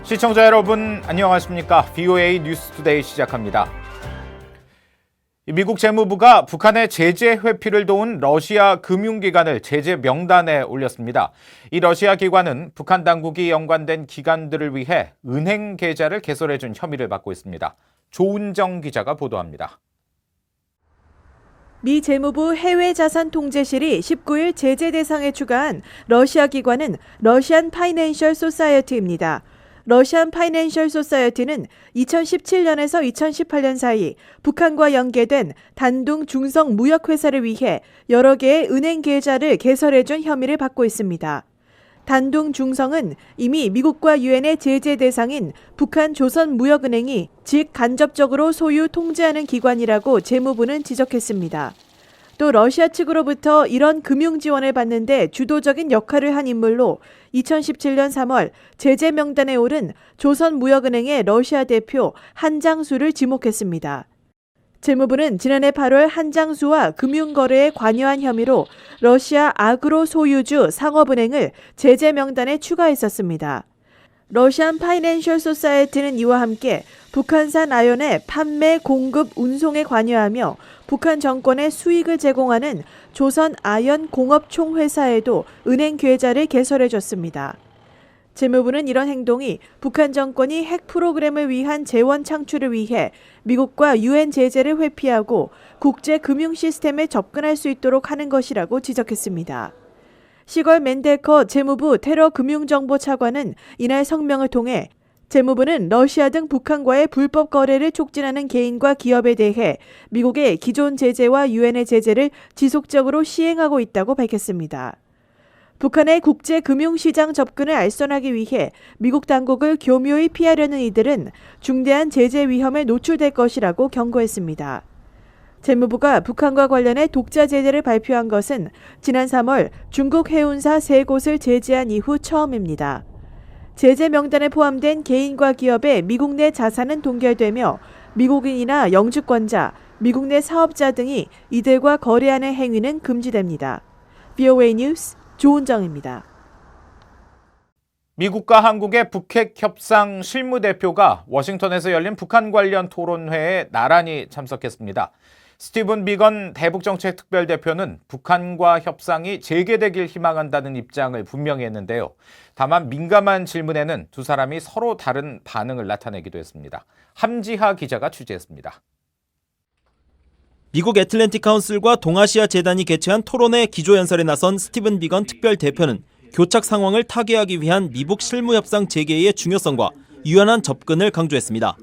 시청자 여러분 안녕하십니까? VOA 뉴스투데이 시작합니다. 미국 재무부가 북한의 제재 회피를 도운 러시아 금융기관을 제재 명단에 올렸습니다. 이 러시아 기관은 북한 당국이 연관된 기관들을 위해 은행 계좌를 개설해준 혐의를 받고 있습니다. 조은정 기자가 보도합니다. 미 재무부 해외자산통제실이 19일 제재 대상에 추가한 러시아 기관은 러시안 파이낸셜 소사이어티입니다. 러시안 파이낸셜 소사이어티는 2017년에서 2018년 사이 북한과 연계된 단둥 중성 무역회사를 위해 여러 개의 은행 계좌를 개설해준 혐의를 받고 있습니다. 단둥 중성은 이미 미국과 유엔의 제재 대상인 북한 조선무역은행이 직간접적으로 소유 통제하는 기관이라고 재무부는 지적했습니다. 또 러시아 측으로부터 이런 금융 지원을 받는데 주도적인 역할을 한 인물로 2017년 3월 제재 명단에 오른 조선무역은행의 러시아 대표 한장수를 지목했습니다. 재무부는 지난해 8월 한장수와 금융거래에 관여한 혐의로 러시아 아그로 소유주 상업은행을 제재 명단에 추가했었습니다. 러시안 파이낸셜 소사이어티는 이와 함께 북한산 아연의 판매, 공급, 운송에 관여하며 북한 정권에 수익을 제공하는 조선 아연 공업총회사에도 은행 계좌를 개설해줬습니다. 재무부는 이런 행동이 북한 정권이 핵 프로그램을 위한 재원 창출을 위해 미국과 유엔 제재를 회피하고 국제 금융 시스템에 접근할 수 있도록 하는 것이라고 지적했습니다. 시걸 맨델커 재무부 테러금융정보차관은 이날 성명을 통해 재무부는 러시아 등 북한과의 불법 거래를 촉진하는 개인과 기업에 대해 미국의 기존 제재와 유엔의 제재를 지속적으로 시행하고 있다고 밝혔습니다. 북한의 국제 금융시장 접근을 알선하기 위해 미국 당국을 교묘히 피하려는 이들은 중대한 제재 위험에 노출될 것이라고 경고했습니다. 재무부가 북한과 관련해 독자 제재를 발표한 것은 지난 3월 중국 해운사 3곳을 제재한 이후 처음입니다. 제재 명단에 포함된 개인과 기업의 미국 내 자산은 동결되며 미국인이나 영주권자, 미국 내 사업자 등이 이들과 거래하는 행위는 금지됩니다. VOA 뉴스 조은정입니다. 미국과 한국의 북핵 협상 실무대표가 워싱턴에서 열린 북한 관련 토론회에 나란히 참석했습니다. 스티븐 비건 대북정책특별대표는 북한과 협상이 재개되길 희망한다는 입장을 분명히 했는데요. 다만 민감한 질문에는 두 사람이 서로 다른 반응을 나타내기도 했습니다. 함지하 기자가 취재했습니다. 미국 애틀랜틱 카운슬과 동아시아 재단이 개최한 토론회 기조연설에 나선 스티븐 비건 특별대표는 교착 상황을 타개하기 위한 미북 실무협상 재개의 중요성과 유연한 접근을 강조했습니다.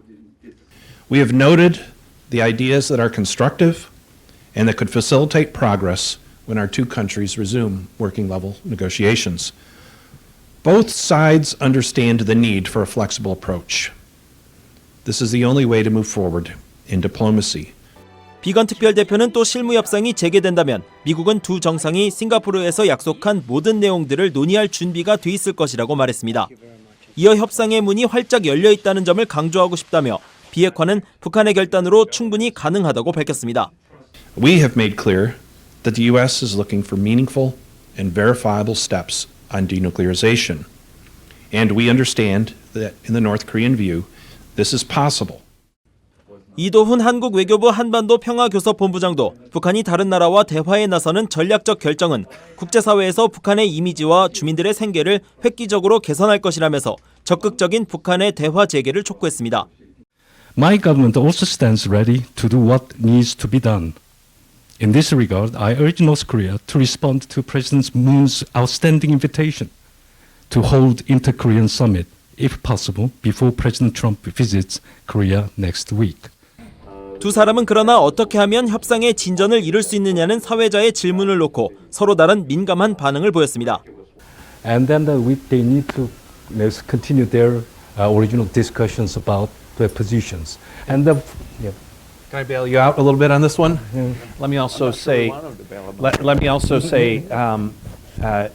We have noted the ideas that are constructive and that could facilitate progress when our two countries resume working level negotiations. Both sides understand the need for a flexible approach. This is the only way to move forward in diplomacy. 비건 특별대표는 또 실무협상이 재개된다면 미국은 두 정상이 싱가포르에서 약속한 모든 내용들을 논의할 준비가 돼 있을 것이라고 말했습니다. 이어 협상의 문이 활짝 열려 있다는 점을 강조하고 싶다며 비핵화는 북한의 결단으로 충분히 가능하다고 밝혔습니다. We have made clear that the U.S. is looking for meaningful and verifiable steps on denuclearization. And we understand that in the North Korean view, this is possible. 이도훈 한국 외교부 한반도 평화교섭본부장도 북한이 다른 나라와 대화에 나서는 전략적 결정은 국제사회에서 북한의 이미지와 주민들의 생계를 획기적으로 개선할 것이라면서 적극적인 북한의 대화 재개를 촉구했습니다. My government also stands ready to do what needs to be done. In this regard, I urge North Korea to respond to President Moon's outstanding invitation to hold inter-Korean summit, if possible, before President Trump visits Korea next week. 두 사람은 그러나 어떻게 하면 협상의 진전을 이룰 수 있느냐는 사회자의 질문을 놓고 서로 다른 민감한 반응을 보였습니다. And then they need to continue their original discussions about their positions. And Can I bail you out a little bit on this one? Let me also say that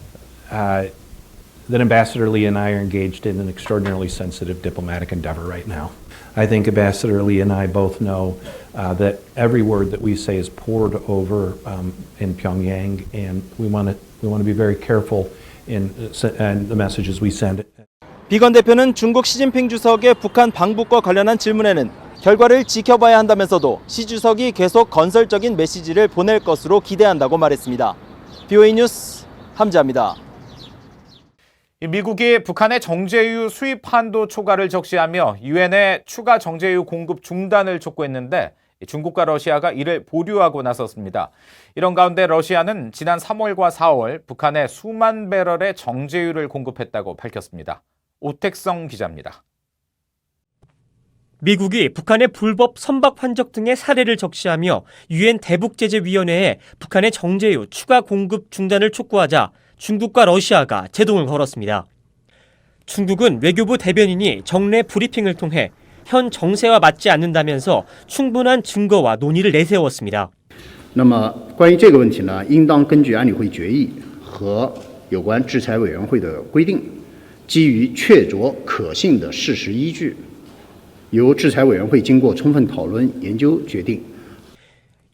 Ambassador Lee and I are engaged in an extraordinarily sensitive diplomatic endeavor right now. I think Ambassador Lee and I both know that every word that we say is poured over in Pyongyang, and we want to be very careful in the messages we send. 비건 대표는 중국 시진핑 주석의 북한 방북과 관련한 질문에는 결과를 지켜봐야 한다면서도 시 주석이 계속 건설적인 메시지를 보낼 것으로 기대한다고 말했습니다. BOA 뉴스 함지아입니다. 미국이 북한의 정제유 수입 한도 초과를 적시하며 유엔에 추가 정제유 공급 중단을 촉구했는데 중국과 러시아가 이를 보류하고 나섰습니다. 이런 가운데 러시아는 지난 3월과 4월 북한에 수만 배럴의 정제유를 공급했다고 밝혔습니다. 오택성 기자입니다. 미국이 북한의 불법 선박 환적 등의 사례를 적시하며 유엔 대북제재위원회에 북한의 정제유 추가 공급 중단을 촉구하자 중국과 러시아가 제동을 걸었습니다. 중국은 외교부 대변인이 정례 브리핑을 통해 현 정세와 맞지 않는다면서 충분한 증거와 논의를 내세웠습니다. 那么关于这个问题呢，应当根据安理会决议和有关制裁委员会的规定，基于确凿可信的事实依据，由制裁委员会经过充分讨论研究决定。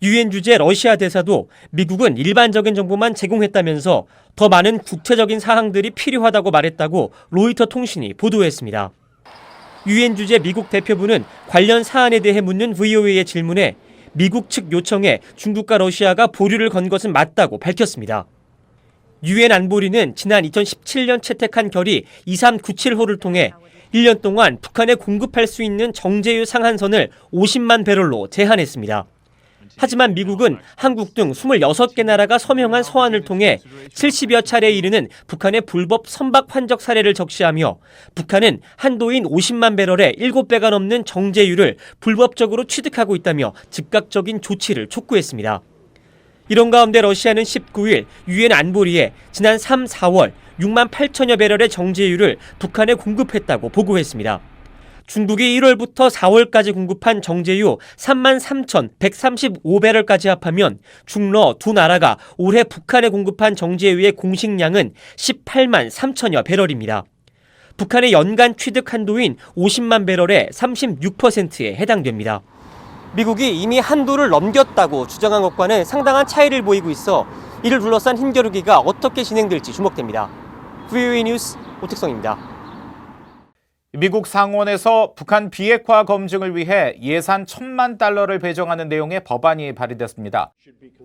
유엔 주재 러시아 대사도 미국은 일반적인 정보만 제공했다면서 더 많은 구체적인 사항들이 필요하다고 말했다고 로이터 통신이 보도했습니다. 유엔 주재 미국 대표부는 관련 사안에 대해 묻는 VOA의 질문에 미국 측 요청에 중국과 러시아가 보류를 건 것은 맞다고 밝혔습니다. 유엔 안보리는 지난 2017년 채택한 결의 2397호를 통해 1년 동안 북한에 공급할 수 있는 정제유 상한선을 50만 배럴로 제한했습니다. 하지만 미국은 한국 등 26개 나라가 서명한 서한을 통해 70여 차례에 이르는 북한의 불법 선박 환적 사례를 적시하며 북한은 한도인 50만 배럴의 7배가 넘는 정제유를 불법적으로 취득하고 있다며 즉각적인 조치를 촉구했습니다. 이런 가운데 러시아는 19일 유엔 안보리에 지난 3, 4월 6만 8천여 배럴의 정제유를 북한에 공급했다고 보고했습니다. 중국이 1월부터 4월까지 공급한 정제유 3만 3,135배럴까지 합하면 중러 두 나라가 올해 북한에 공급한 정제유의 공식량은 18만 3천여 배럴입니다. 북한의 연간 취득 한도인 50만 배럴의 36%에 해당됩니다. 미국이 이미 한도를 넘겼다고 주장한 것과는 상당한 차이를 보이고 있어 이를 둘러싼 힘겨루기가 어떻게 진행될지 주목됩니다. VOA 뉴스 오택성입니다. 미국 상원에서 북한 비핵화 검증을 위해 예산 $1,000만 배정하는 내용의 법안이 발의됐습니다.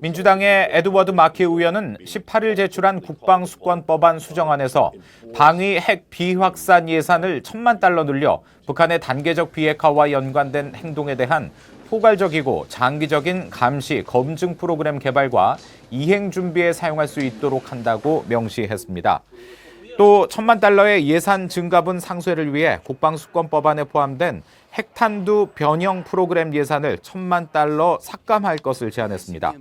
민주당의 에드워드 마키 의원은 18일 제출한 국방수권법안 수정안에서 방위 핵 비확산 예산을 $1,000만 늘려 북한의 단계적 비핵화와 연관된 행동에 대한 포괄적이고 장기적인 감시, 검증 프로그램 개발과 이행 준비에 사용할 수 있도록 한다고 명시했습니다. 또 $1,000만의 예산 증가분 상쇄를 위해 국방수권법안에 포함된 핵탄두 변형 프로그램 예산을 $1,000만 삭감할 것을 제안했습니다.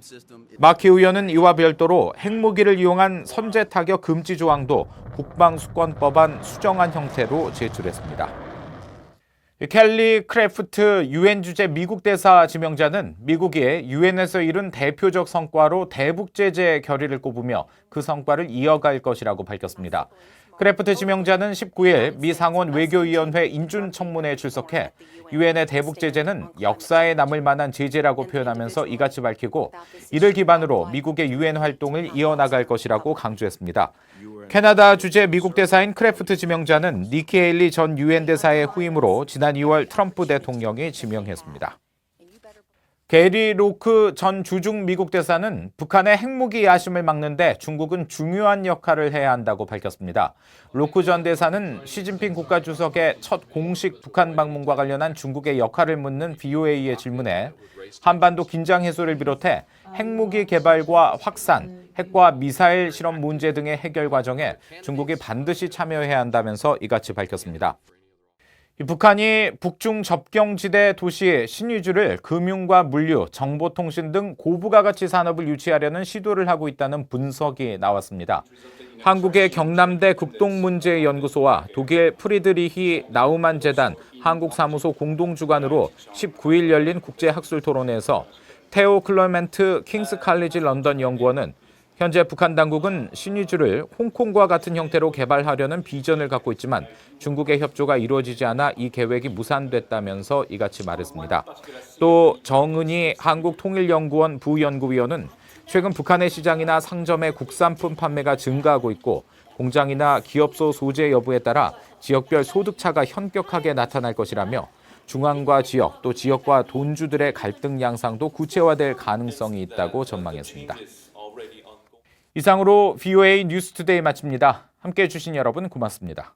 마키 의원은 이와 별도로 핵무기를 이용한 선제 타격 금지 조항도 국방수권법안 수정안 형태로 제출했습니다. 켈리 크래프트 유엔 주재 미국 대사 지명자는 미국이 유엔에서 이룬 대표적 성과로 대북 제재 결의를 꼽으며 그 성과를 이어갈 것이라고 밝혔습니다. 크래프트 지명자는 19일 미 상원 외교위원회 인준청문회에 출석해 유엔의 대북 제재는 역사에 남을 만한 제재라고 표현하면서 이같이 밝히고 이를 기반으로 미국의 유엔 활동을 이어나갈 것이라고 강조했습니다. 캐나다 주재 미국 대사인 크래프트 지명자는 니키 헤일리 전 유엔 대사의 후임으로 지난 2월 트럼프 대통령이 지명했습니다. 게리 로크 전 주중 미국 대사는 북한의 핵무기 야심을 막는 데 중국은 중요한 역할을 해야 한다고 밝혔습니다. 로크 전 대사는 시진핑 국가주석의 첫 공식 북한 방문과 관련한 중국의 역할을 묻는 BOA의 질문에 한반도 긴장 해소를 비롯해 핵무기 개발과 확산, 핵과 미사일 실험 문제 등의 해결 과정에 중국이 반드시 참여해야 한다면서 이같이 밝혔습니다. 북한이 북중 접경지대 도시 신의주를 금융과 물류, 정보통신 등 고부가가치 산업을 유치하려는 시도를 하고 있다는 분석이 나왔습니다. 한국의 경남대 극동문제연구소와 독일 프리드리히 나우만 재단 한국사무소 공동주관으로 19일 열린 국제학술토론회에서 테오 클레멘트 킹스 칼리지 런던 연구원은 현재 북한 당국은 신의주를 홍콩과 같은 형태로 개발하려는 비전을 갖고 있지만 중국의 협조가 이루어지지 않아 이 계획이 무산됐다면서 이같이 말했습니다. 또 정은희 한국통일연구원 부연구위원은 최근 북한의 시장이나 상점의 국산품 판매가 증가하고 있고 공장이나 기업소 소재 여부에 따라 지역별 소득 차가 현격하게 나타날 것이라며 중앙과 지역 또 지역과 돈주들의 갈등 양상도 구체화될 가능성이 있다고 전망했습니다. 이상으로 VOA 뉴스투데이 마칩니다. 함께해 주신 여러분 고맙습니다.